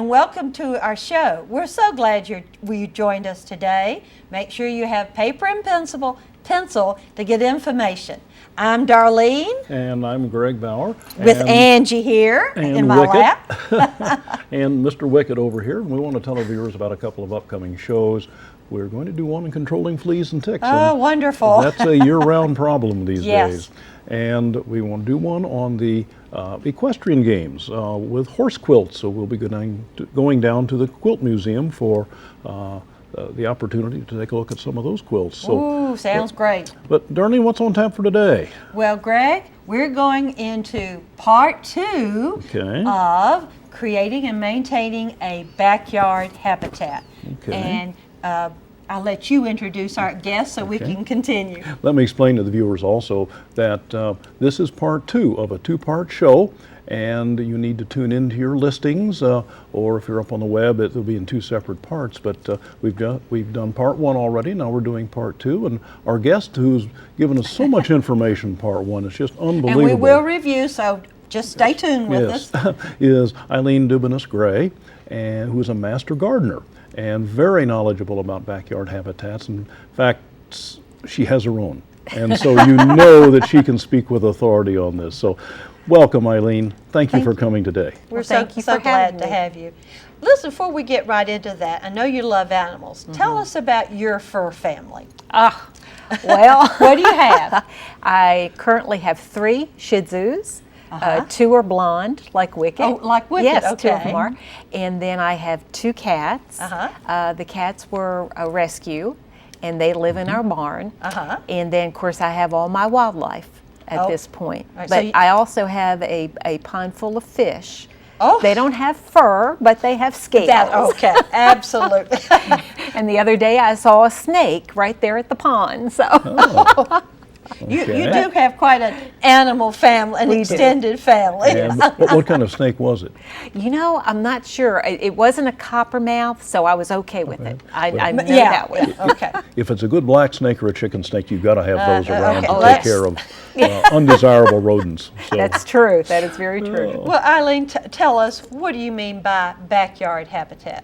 and welcome to our show. We're so glad you joined us today. Make sure you have paper and pencil to get information. I'm Darlene. And I'm Greg Bauer. With Angie here in my lap. And Mr. Wicket over here. We want to tell our viewers about a couple of upcoming shows. We're going to do one on controlling fleas and ticks. Oh, and wonderful. That's a year-round problem these Yes. days. And we want to do one on the equestrian games with horse quilts. So we'll be going down to the Quilt Museum for the opportunity to take a look at some of those quilts. So, Ooh, sounds great. But Darlene, what's on tap for today? Well, Greg, we're going into part 2 of creating and maintaining a backyard habitat. And I'll let you introduce our guest so we can continue. Let me explain to the viewers also that this is part 2 of a 2-part show, and you need to tune into your listings, or if you're up on the web, it'll be in 2 separate parts. But we've done part 1 already. Now we're doing part 2, and our guest, who's given us so much information in part 1, is just unbelievable. And we will review, so just stay tuned with us. Is Eileen Dubinnes-Gray, and who is a master gardener and very knowledgeable about backyard habitats. In fact, she has her own, and so you know that she can speak with authority on this. So welcome, Eileen. Thank you for coming today. We're so glad to have you. Listen, before we get right into that, I know you love animals. Tell us about your fur family. Well, What do you have? I currently have 3 Shih Tzus. 2 are blonde, like Wicket. Oh, like Wicket, yes, okay. 2 of them are. And then I have 2 cats. The cats were a rescue, and they live in our barn. And then, of course, I have all my wildlife at this point. Right, but so I also have a pond full of fish. Oh. They don't have fur, but they have scales. Okay, absolutely. And the other day I saw a snake right there at the pond. So. You do have quite an animal family, an extended family. And what kind of snake was it? You know, I'm not sure. It wasn't a coppermouth, so I was okay with it. I know that one. Okay. If it's a good black snake or a chicken snake, you've got to have those around to Let's- take care of undesirable rodents. So. That's true. That is very true. Well, Eileen, tell us, what do you mean by backyard habitat?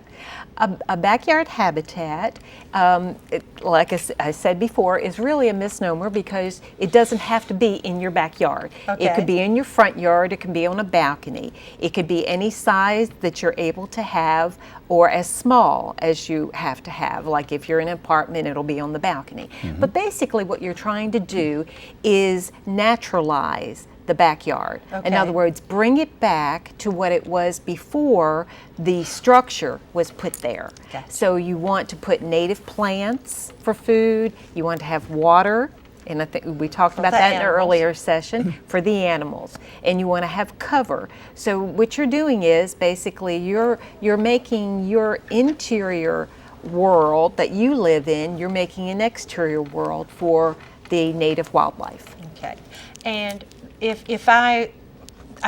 A backyard habitat, like I said before, is really a misnomer because it doesn't have to be in your backyard. It could be in your front yard, it can be on a balcony. It could be any size that you're able to have or as small as you have to have. Like if you're in an apartment, it'll be on the balcony. But basically what you're trying to do is naturalize the backyard. In other words, bring it back to what it was before the structure was put there. So you want to put native plants for food, you want to have water, and I think we talked about that in an earlier session, for the animals. And you want to have cover. So what you're doing is basically you're making your interior world that you live in, you're making an exterior world for the native wildlife. Okay. And if I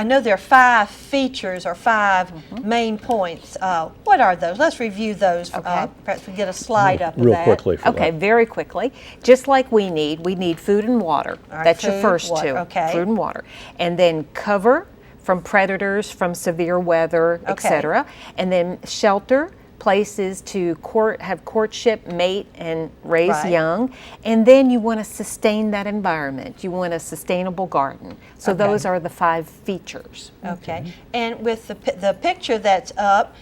know there are 5 features or 5 main points. What are those? Let's review those. Perhaps we get a slide up of that. Real quickly for that. Very quickly. Just like we need food and water. That's your first water, 2. okay. Food and water. And then cover from predators, from severe weather, etc. And then shelter, places to have courtship, mate, and raise young. And then you want to sustain that environment. You want a sustainable garden. So those are the 5 features. Okay. And with the picture that's up,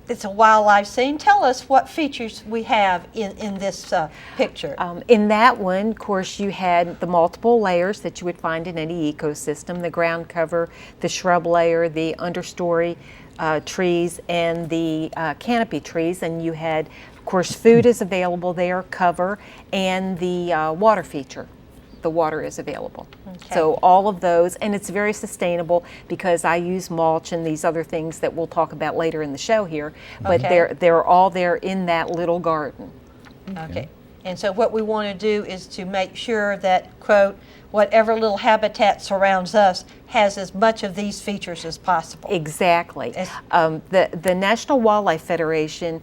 it's a wildlife scene. Tell us what features we have in this picture. In that one, of course, you had the multiple layers that you would find in any ecosystem, the ground cover, the shrub layer, the understory trees, and the canopy trees. And you had, of course, food is available there, cover, and the water feature. The water is available. So all of those, and it's very sustainable because I use mulch and these other things that we'll talk about later in the show here, but they're all there in that little garden. Okay. And so what we want to do is to make sure that, quote, whatever little habitat surrounds us has as much of these features as possible. Exactly. The National Wildlife Federation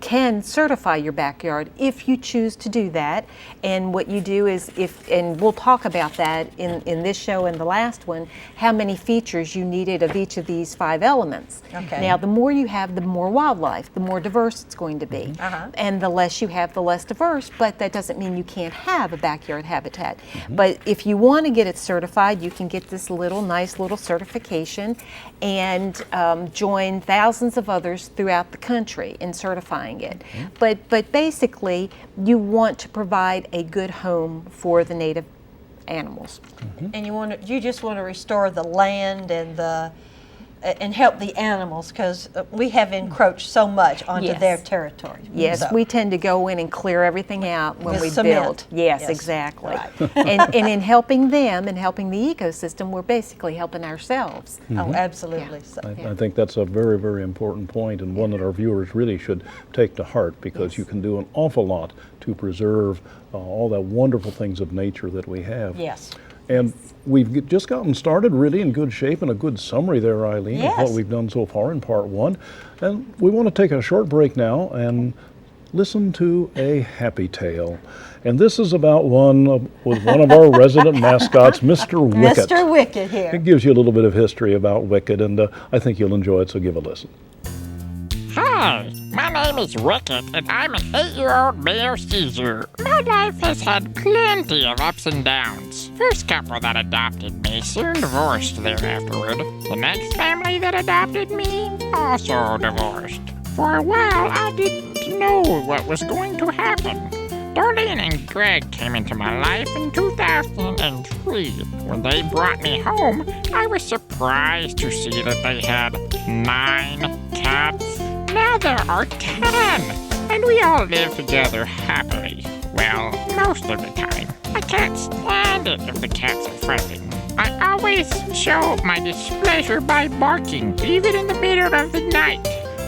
can certify your backyard if you choose to do that. And what you do is, and we'll talk about that in this show and the last one, how many features you needed of each of these 5 elements. Okay. Now, the more you have, the more wildlife, the more diverse it's going to be. And the less you have, the less diverse, but that doesn't mean you can't have a backyard habitat. But if you want to get it certified, you can get this nice little certification and join thousands of others throughout the country in certifying it. But basically, you want to provide a good home for the native animals. And you just want to restore the land and help the animals, because we have encroached so much onto Yes. their territory. Yes, So, we tend to go in and clear everything out when With we cement. build. Yes, Yes. exactly. Right. and in helping them and helping the ecosystem, we're basically helping ourselves. Oh, absolutely. So, I think that's a very, very important point, and one that our viewers really should take to heart, because you can do an awful lot to preserve all the wonderful things of nature that we have. yes. And we've just gotten started really in good shape, and a good summary there, Eileen, of what Yes. we've done so far in part 1. And we want to take a short break now and listen to a happy tale. And this is about with one of our resident mascots, Mr. Wicket. Mr. Wicket here. It gives you a little bit of history about Wicket, and I think you'll enjoy it, so give a listen. Hi, my name is Wicket, and I'm an 8-year-old male Caesar. My life has had plenty of ups and downs. First couple that adopted me soon divorced thereafterward. The next family that adopted me also divorced. For a while, I didn't know what was going to happen. Darlene and Greg came into my life in 2003. When they brought me home, I was surprised to see that they had 9 cats. Now there are 10, and we all live together happily. Well, most of the time. I can't stand it if the cats are fighting. I always show my displeasure by barking, even in the middle of the night.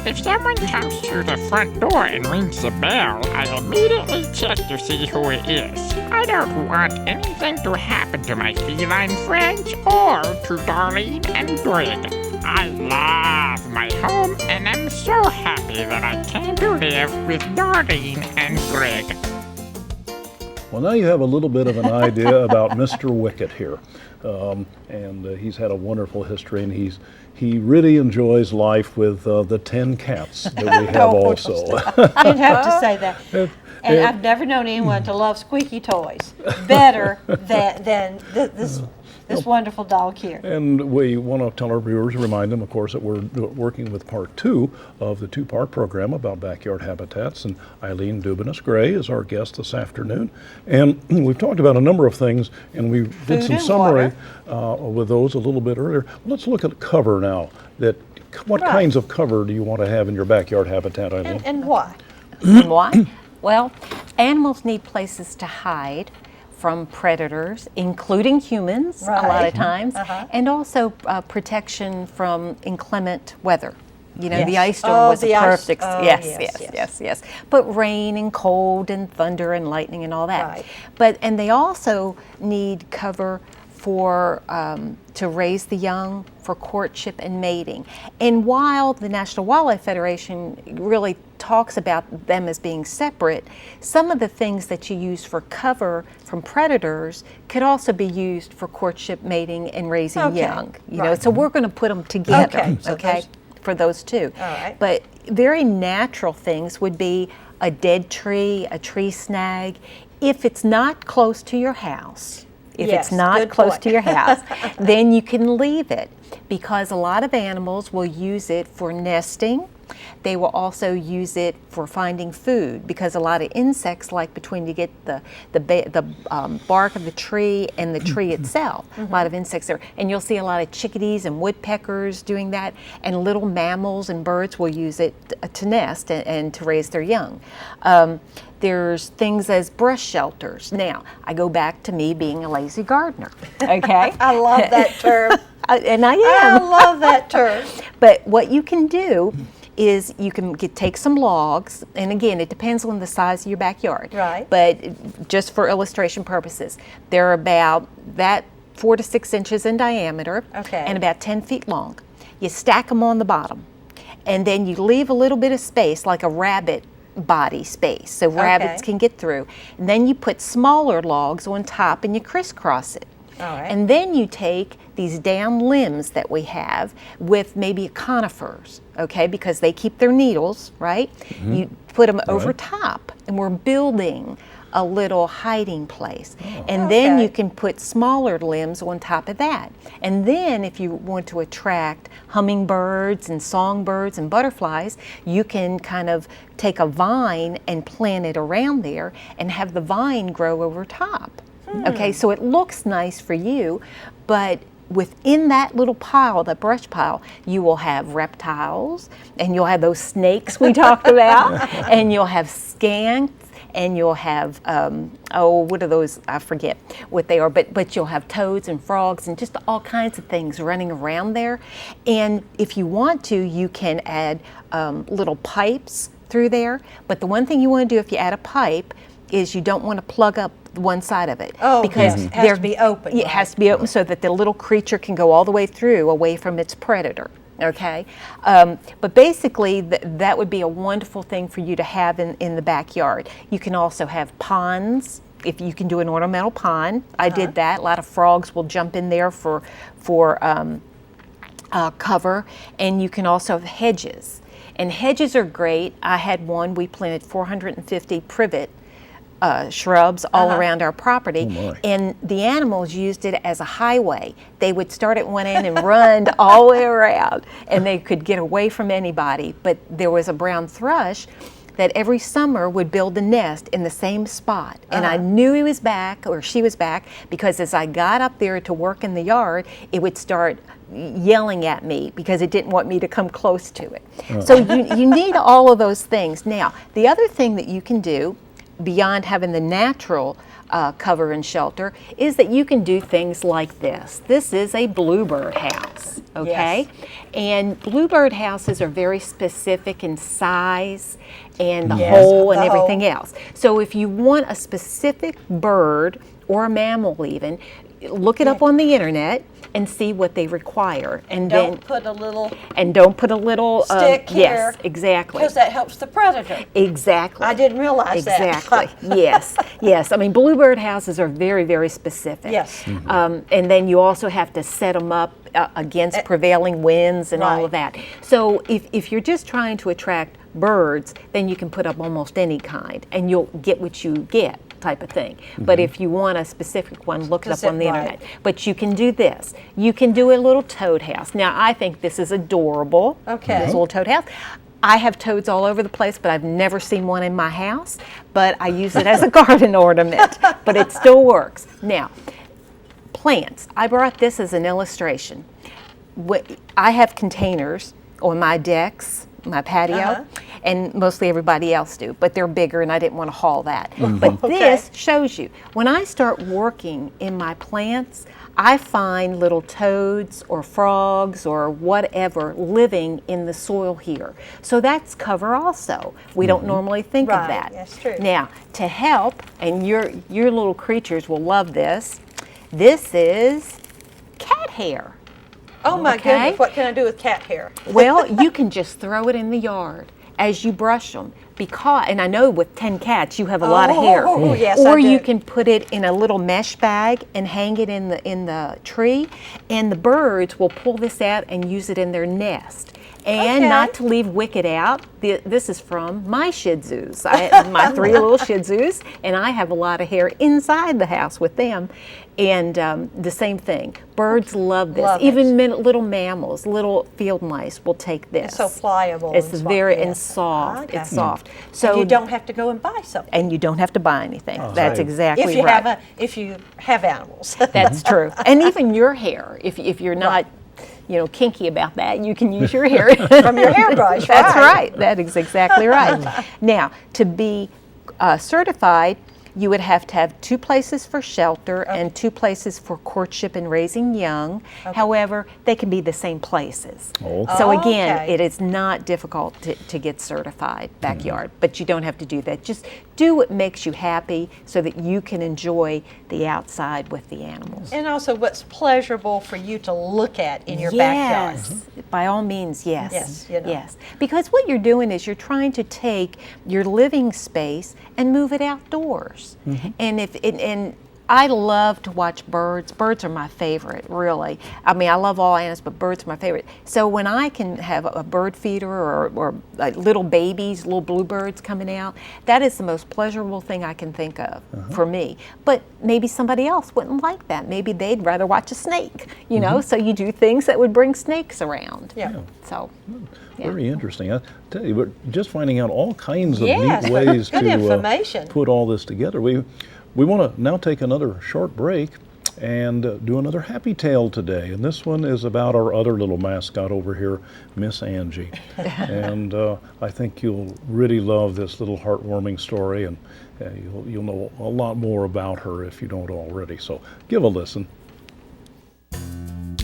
If someone comes to the front door and rings the bell, I immediately check to see who it is. I don't want anything to happen to my feline friends or to Darlene and Greg. I love my home, and I'm so happy that I came to live with Darlene and Greg. Well, now you have a little bit of an idea about Mr. Wicket here. And he's had a wonderful history, and he really enjoys life with the 10 cats that we have also. You'd have to say that. And I've never known anyone to love squeaky toys better than this wonderful dog here. And we want to tell our viewers, remind them, of course, that we're working with part 2 of the 2-part program about backyard habitats. And Eileen Dubinnes-Gray is our guest this afternoon. And we've talked about a number of things, and we did some and summary with those a little bit earlier. Let's look at cover now. What Right. kinds of cover do you want to have in your backyard habitat, Eileen? And why? And why? Well, animals need places to hide from predators, including humans, a lot Right. of times, and also protection from inclement weather. You know, Yes. the ice storm Oh, was the a ice- perfect, oh, yes, yes, yes, yes. yes, yes. But rain and cold and thunder and lightning and all that. Right. And they also need cover for to raise the young, for courtship and mating. And while the National Wildlife Federation really talks about them as being separate, some of the things that you use for cover from predators could also be used for courtship, mating, and raising Okay. young. You know, Right. so we're going to put them together, Okay, so those- for those two. All right. But very natural things would be a dead tree, a tree snag. If it's not close to your house, if Yes, it's not good close point. to your house, then you can leave it, because a lot of animals will use it for nesting. They will also use it for finding food, because a lot of insects like between you get the bark of the tree and the tree itself. A lot of insects there, and you'll see a lot of chickadees and woodpeckers doing that, and little mammals and birds will use it to nest and to raise their young. There's things as brush shelters. Now, I go back to me being a lazy gardener, okay? I love that term. And I I am. love that term. But what you can do is you can take some logs, and again, it depends on the size of your backyard. Right. But just for illustration purposes, they're about 4 to 6 inches in diameter, Okay. and about 10 feet long. You stack them on the bottom, and then you leave a little bit of space, like a rabbit body space, so rabbits can get through. And then you put smaller logs on top and you crisscross it. All right. And then you take these down limbs that we have with maybe conifers, okay, because they keep their needles, right? You put them over top, and we're building a little hiding place. And then you can put smaller limbs on top of that. And then if you want to attract hummingbirds and songbirds and butterflies, you can kind of take a vine and plant it around there and have the vine grow over top. Okay, so it looks nice for you, but within that little pile, that brush pile, you will have reptiles, and you'll have those snakes we talked about, and you'll have skunks, and you'll have, what are those? I forget what they are, but you'll have toads and frogs and just all kinds of things running around there. And if you want to, you can add little pipes through there, but the one thing you want to do if you add a pipe is you don't want to plug up one side of it. Because it has to be open. It has to be open so that the little creature can go all the way through, away from its predator. Okay, but basically that would be a wonderful thing for you to have in the backyard. You can also have ponds. If you can do an ornamental pond, I did that. A lot of frogs will jump in there for cover, and you can also have hedges. And hedges are great. I had one. We planted 450 privet shrubs all around our property, and the animals used it as a highway. They would start at one end and run all the way around, and they could get away from anybody. But there was a brown thrush that every summer would build a nest in the same spot, and I knew he was back, or she was back, because as I got up there to work in the yard, it would start yelling at me because it didn't want me to come close to it. So you need all of those things. Now, the other thing that you can do beyond having the natural cover and shelter is that you can do things like this. This is a bluebird house, okay? And bluebird houses are very specific in size and the hole and everything else. So if you want a specific bird or a mammal even, look it up on the internet and see what they require, and don't then put a little stick here. Yes, exactly. Because that helps the predator. Exactly. I didn't realize that. Exactly. Yes. I mean, bluebird houses are very, very specific. Yes. And then you also have to set them up against prevailing winds and all of that. So if you're just trying to attract birds, then you can put up almost any kind, and you'll get what you get, type of thing. But if you want a specific one, look it up on the internet. But you can do this. You can do a little toad house. Now, I think this is adorable. Okay. This little toad house. I have toads all over the place, but I've never seen one in my house. But I use it as a garden ornament. But it still works. Now, plants. I brought this as an illustration. I have containers on my decks, my patio, and mostly everybody else do, but they're bigger and I didn't want to haul that. But this shows you, when I start working in my plants, I find little toads or frogs or whatever living in the soil here. So that's cover also. We don't normally think of that. That's true. Now, to help, and your little creatures will love this, this is cat hair. Oh my goodness, what can I do with cat hair? Well, you can just throw it in the yard as you brush them, because, and I know with 10 cats you have a lot of hair. Yes, or I do. you can put it in a little mesh bag and hang it in the tree, and the birds will pull this out and use it in their nest. And not to leave Wicket out, this is from my Shih Tzus. I have my 3 little Shih Tzus, and I have a lot of hair inside the house with them. And the same thing. Birds love this. Even little mammals, little field mice will take this. It's so pliable. It's and very and soft. Okay. It's soft. So and you don't have to go and buy something. And you don't have to buy anything. That's exactly If you have animals. That's true. And even your hair, if you're not kinky about that, you can use your hair from your hairbrush. That's right. That is exactly right. Now, to be certified, you would have to have 2 places for shelter and 2 places for courtship and raising young. However, they can be the same places. So again, it is not difficult to get certified backyard, but you don't have to do that. Just do what makes you happy so that you can enjoy the outside with the animals. And also what's pleasurable for you to look at in your backyard. Yes, by all means, yes. Yes, you know. Yes, because what you're doing is you're trying to take your living space and move it outdoors. And I love to watch birds. Birds are my favorite, really. I mean, I love all animals, but birds are my favorite. So when I can have a bird feeder or like little babies, little bluebirds coming out, that is the most pleasurable thing I can think of for me. But maybe somebody else wouldn't like that. Maybe they'd rather watch a snake, you know? So you do things that would bring snakes around. Yeah. So. Very interesting. I tell you, we're just finding out all kinds of Yes, neat ways good to information. put all this together. We want to now take another short break and do another happy tale today. And this one is about our other little mascot over here, Miss Angie. And I think you'll really love this little heartwarming story, and you'll know a lot more about her if you don't already. So give a listen.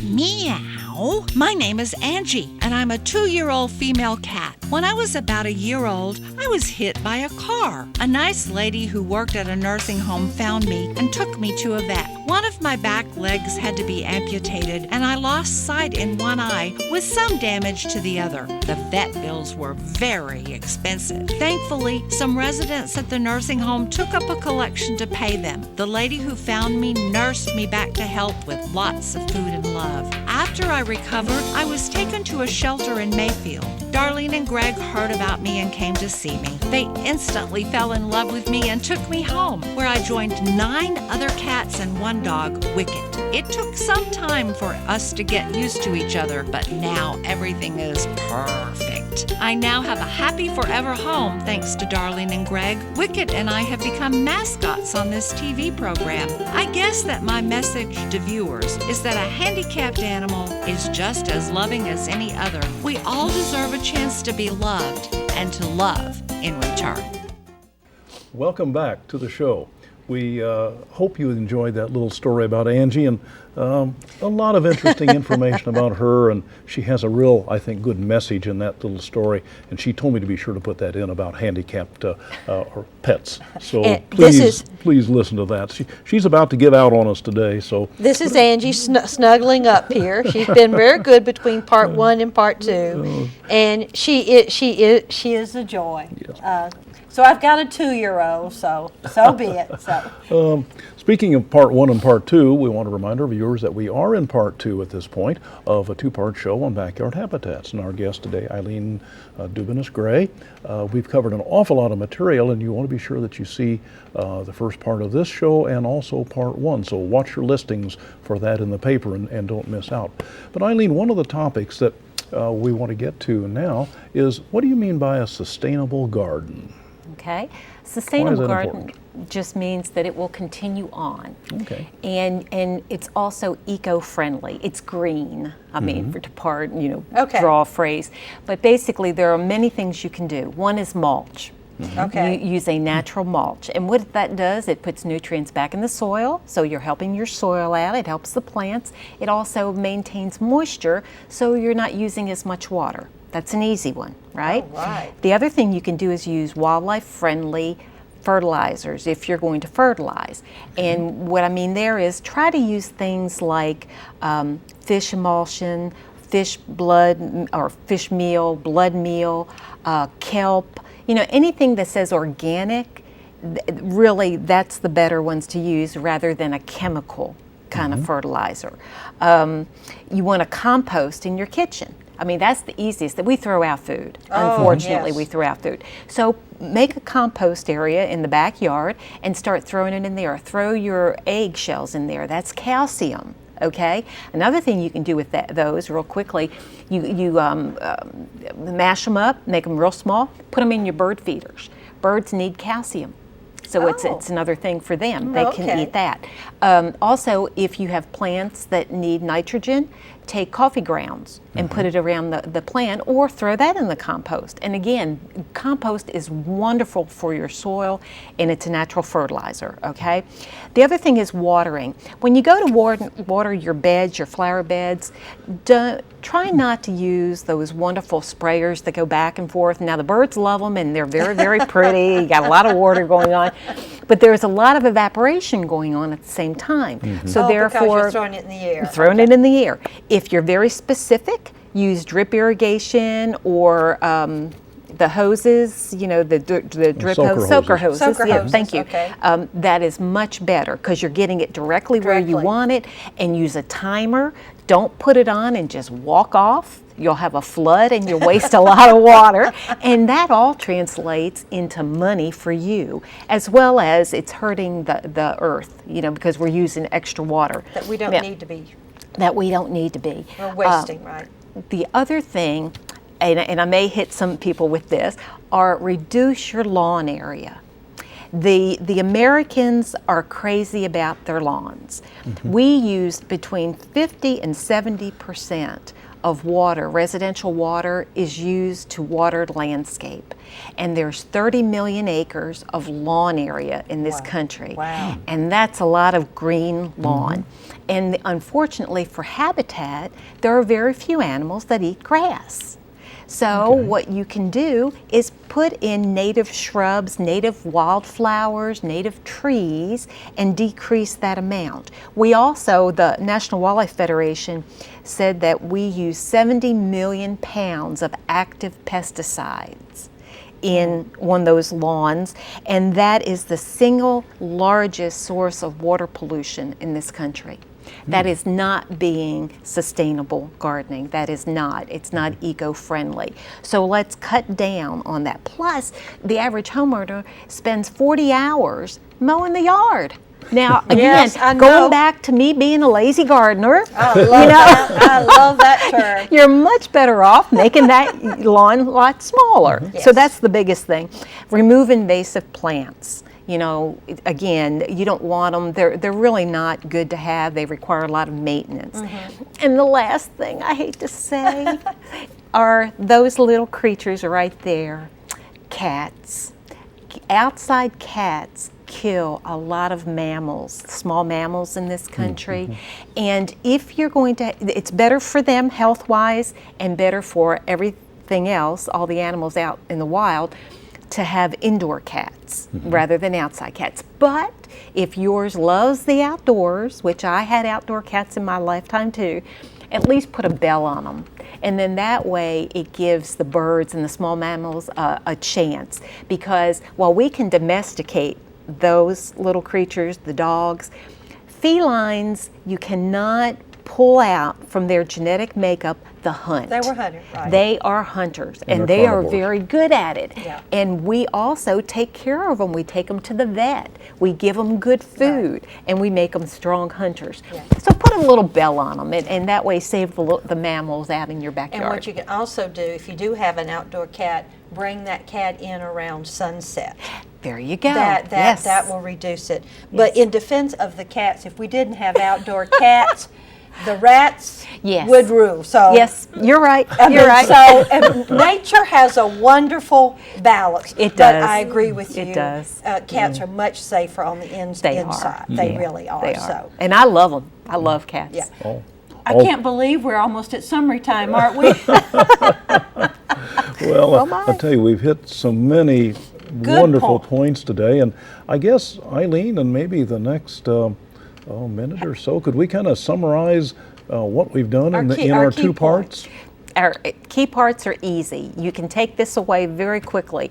Meow. My name is Angie, and I'm a 2-year-old female cat. When I was about a year old, I was hit by a car. A nice lady who worked at a nursing home found me and took me to a vet. One of my back legs had to be amputated, and I lost sight in one eye with some damage to the other. The vet bills were very expensive. Thankfully, some residents at the nursing home took up a collection to pay them. The lady who found me nursed me back to health with lots of food and love. After I recovered, I was taken to a shelter in Mayfield. Darlene and Greg heard about me and came to see me. They instantly fell in love with me and took me home, where I joined 9 other cats and 1 dog, Wicket. It took some time for us to get used to each other, but now everything is perfect. I now have a happy forever home thanks to Darlene and Greg. Wicket and I have become mascots on this TV program. I guess that my message to viewers is that a handicapped animal is just as loving as any other. We all deserve a chance to be loved and to love in return. Welcome back to the show. We hope you enjoyed that little story about Angie, and a lot of interesting information about her, and she has a real, I think, good message in that little story, and she told me to be sure to put that in about handicapped or pets. So please listen to that. She's about to give out on us today. So This is Angie snuggling up here. She's been very good between part 1 and part 2, and she is a joy. Yes. So I've got a 2-year-old, so be it. So. Speaking of part 1 and part 2, we want to remind our viewers that we are in part 2 at this point of a 2-part show on backyard habitats. And our guest today, Eileen Dubinnes-Gray. We've covered an awful lot of material, and you want to be sure that you see the first part of this show and also part 1. So watch your listings for that in the paper and don't miss out. But Eileen, one of the topics that we want to get to now is, what do you mean by a sustainable garden? Okay, sustainable garden important? just means that it will continue on. Okay. And it's also eco-friendly. It's green. I mean, to draw a phrase. But basically, there are many things you can do. One is mulch. Okay. You use a natural mulch. And what that does, it puts nutrients back in the soil, so you're helping your soil out. It helps the plants. It also maintains moisture, so you're not using as much water. That's an easy one, right? Oh, right. The other thing you can do is use wildlife-friendly fertilizers if you're going to fertilize. And what I mean there is try to use things like fish emulsion, fish blood or fish meal, blood meal, kelp, anything that says organic, really that's the better ones to use rather than a chemical kind of fertilizer. You want to compost in your kitchen. I mean, that's the easiest, that we throw out food. Unfortunately, we throw out food. So make a compost area in the backyard and start throwing it in there. Throw your eggshells in there. That's calcium, okay? Another thing you can do with those real quickly, you mash them up, make them real small, put them in your bird feeders. Birds need calcium. So it's another thing for them. They can eat that. Also, if you have plants that need nitrogen, take coffee grounds and put it around the plant, or throw that in the compost. And again, compost is wonderful for your soil, and it's a natural fertilizer, okay? The other thing is watering. When you go to water your beds, your flower beds, try not to use those wonderful sprayers that go back and forth. Now, the birds love them, and they're very, very pretty. You got a lot of water going on, but there's a lot of evaporation going on at the same time. So therefore, because you're throwing it in the air. Throwing it in the air. If you're very specific, use drip irrigation, or the hoses, you know, the drip soaker hoses. Soaker hoses, Thank you. okay. That is much better because you're getting it directly where you want it, and use a timer. Don't put it on and just walk off. You'll have a flood and you'll waste a lot of water. And that all translates into money for you, as well as it's hurting the earth, you know, because we're using extra water. That we don't need to be. That we don't need to be. We're wasting, right? The other thing, and I may hit some people with this, are reduce your lawn area. The Americans are crazy about their lawns. We use between 50 and 70% of water, residential water, is used to water landscape. And there's 30 million acres of lawn area in this country. Wow. And that's a lot of green lawn. And unfortunately for habitat, there are very few animals that eat grass. So what you can do is put in native shrubs, native wildflowers, native trees, and decrease that amount. We also, the National Wildlife Federation said that we use 70 million pounds of active pesticides on those lawns, and that is the single largest source of water pollution in this country. That is not being sustainable gardening. That is not. It's not eco-friendly. So let's cut down on that. Plus, the average homeowner spends 40 hours mowing the yard. Now, again, Yes, I know. going back to me being a lazy gardener, I love that. I love that term. you're much better off making that lawn a lot smaller. So Yes. that's the biggest thing. Remove invasive plants. You know, again, you don't want them. They're really not good to have. They require a lot of maintenance. And the last thing I hate to say are those little creatures right there, cats. Outside cats kill a lot of mammals, small mammals in this country. And if you're going to, it's better for them health-wise and better for everything else, all the animals out in the wild, to have indoor cats rather than outside cats. But if yours loves the outdoors, which I had outdoor cats in my lifetime too, at least put a bell on them. And then that way it gives the birds and the small mammals a chance. Because while we can domesticate those little creatures, the dogs, felines, you cannot pull out from their genetic makeup the hunt. They were hunters, right? They are hunters, and they're they are carnivores. very good at it. Yeah. And we also take care of them. We take them to the vet. We give them good food, and we make them strong hunters. Yeah. So put a little bell on them, and that way save the mammals out in your backyard. And what you can also do, if you do have an outdoor cat, bring that cat in around sunset. There you go. That will reduce it. But in defense of the cats, if we didn't have outdoor cats, the rats Yes. would rule. So Yes, you're right. I mean, You're right. So and nature has a wonderful balance. It But does. I agree with you. It does. Cats are much safer on the They inside. are. They Yeah, really are. They are. So And I love them. I love cats. yeah. Oh, I can't believe we're almost at summary time, aren't we? Well, my. I'll tell you, we've hit so many Good wonderful point. points today, and I guess, Eileen, and maybe the next minute or so, could we kind of summarize what we've done in our our key two parts? Our key parts are easy. You can take this away very quickly.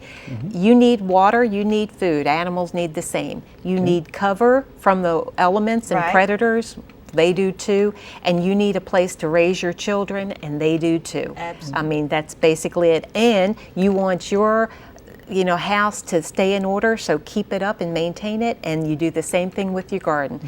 You need water, you need food. Animals need the same. You need cover from the elements and Right. predators. They do too. And you need a place to raise your children, and they do too. Absolutely. I mean, that's basically it. And you want your house to stay in order, so keep it up and maintain it, and you do the same thing with your garden.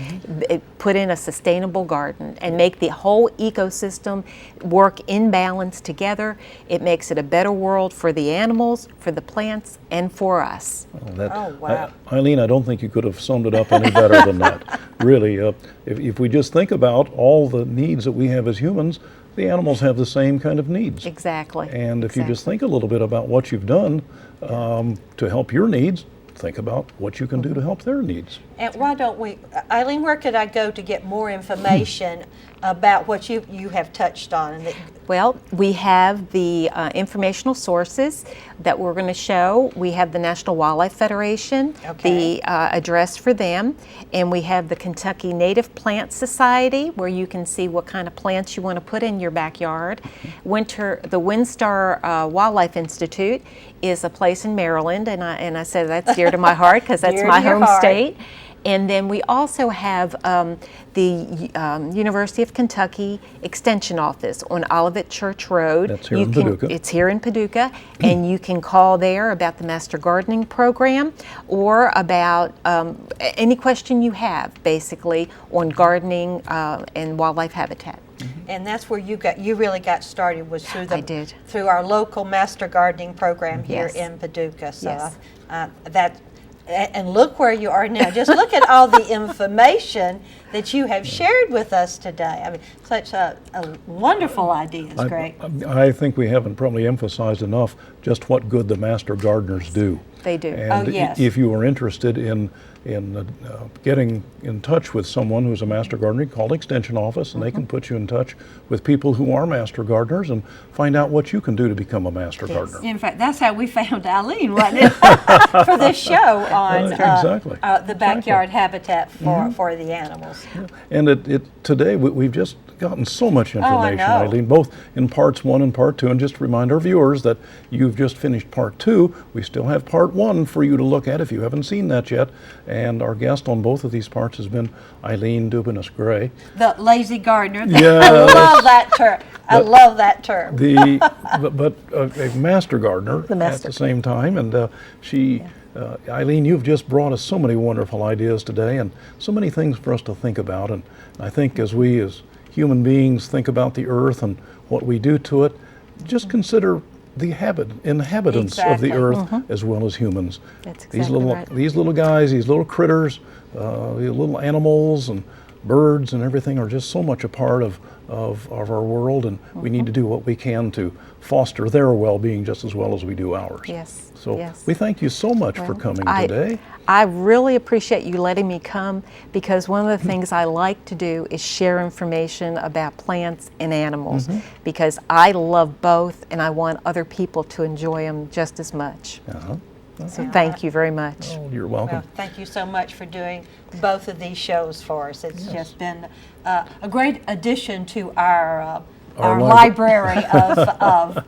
Put in a sustainable garden and make the whole ecosystem work in balance together. It makes it a better world for the animals, for the plants, and for us. Oh, wow. Eileen, I don't think you could have summed it up any better than that. Really, if we just think about all the needs that we have as humans, the animals have the same kind of needs. Exactly. And if you just think a little bit about what you've done to help your needs, think about what you can do to help their needs. And why don't we, Eileen, where could I go to get more information about what you have touched on? Well, we have the informational sources that we're going to show. We have the National Wildlife Federation, the address for them, and we have the Kentucky Native Plant Society, where you can see what kind of plants you want to put in your backyard. The WinStar Wildlife Institute is a place in Maryland, and I said that's dear to my heart because that's my home state. And then we also have the University of Kentucky Extension Office on Olivet Church Road. That's here in Paducah. It's here in Paducah, and you can call there about the Master Gardening Program or about any question you have, basically, on gardening and wildlife habitat. And that's where you really got started, was through through our local Master Gardening Program here in Paducah. So and look where you are now. Just look at all the information that you have shared with us today. I mean, such a wonderful ideas, Greg. I think we haven't probably emphasized enough just what good the master gardeners do. They do. And if you are interested in getting in touch with someone who's a master gardener, call the Extension Office, and they can put you in touch with people who are master gardeners and find out what you can do to become a master gardener. In fact, that's how we found Eileen, wasn't it? For this show on the backyard habitat for the animals. Yeah. And today we've just gotten so much information, Eileen, both in parts 1 and part 2. And just to remind our viewers that you've just finished part 2. We still have part 1 for you to look at if you haven't seen that yet. And our guest on both of these parts has been Eileen Dubinnes-Gray. The lazy gardener. Yeah, I love that term. I love that term. But a master gardener at the same time. And Eileen, you've just brought us so many wonderful ideas today and so many things for us to think about. And I think as we as human beings think about the earth and what we do to it, just consider the inhabitants of the earth as well as humans. That's exactly right. These little guys, these little critters, these little animals and birds and everything are just so much a part of our world, and we need to do what we can to foster their well-being just as well as we do ours. Yes. So we thank you so much for coming today. I really appreciate you letting me come, because one of the things I like to do is share information about plants and animals, because I love both and I want other people to enjoy them just as much. So thank you very much. Oh, you're welcome. Well, thank you so much for doing both of these shows for us. It's just been a great addition to our library of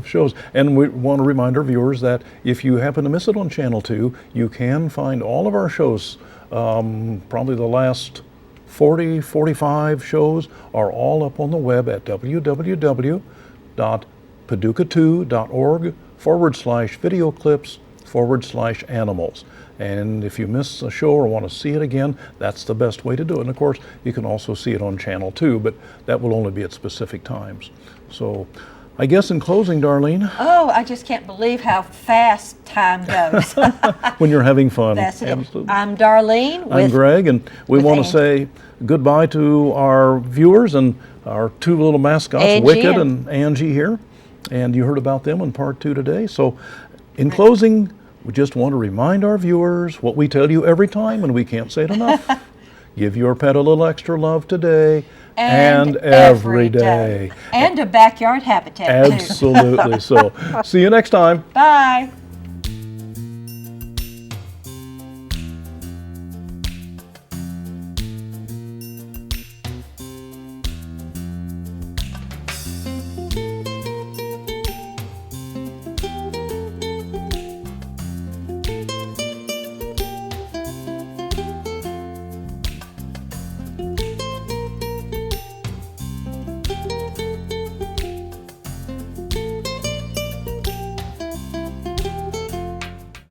shows. And we want to remind our viewers that if you happen to miss it on Channel 2, you can find all of our shows. Probably the last 45 shows are all up on the web at www.paducah2.org/video clips/animals. And if you miss a show or want to see it again, that's the best way to do it. And of course, you can also see it on Channel 2, but that will only be at specific times. So I guess in closing, Darlene. Oh, I just can't believe how fast time goes. When you're having fun. That's it. Absolutely. I'm Darlene. I'm Greg, and we want to say goodbye to our viewers and our two little mascots, Angie Wicket and Angie here. And you heard about them in part 2 today. So in closing, we just want to remind our viewers what we tell you every time, and we can't say it enough. Give your pet a little extra love today and every day. And a backyard habitat, too. Absolutely. So see you next time. Bye.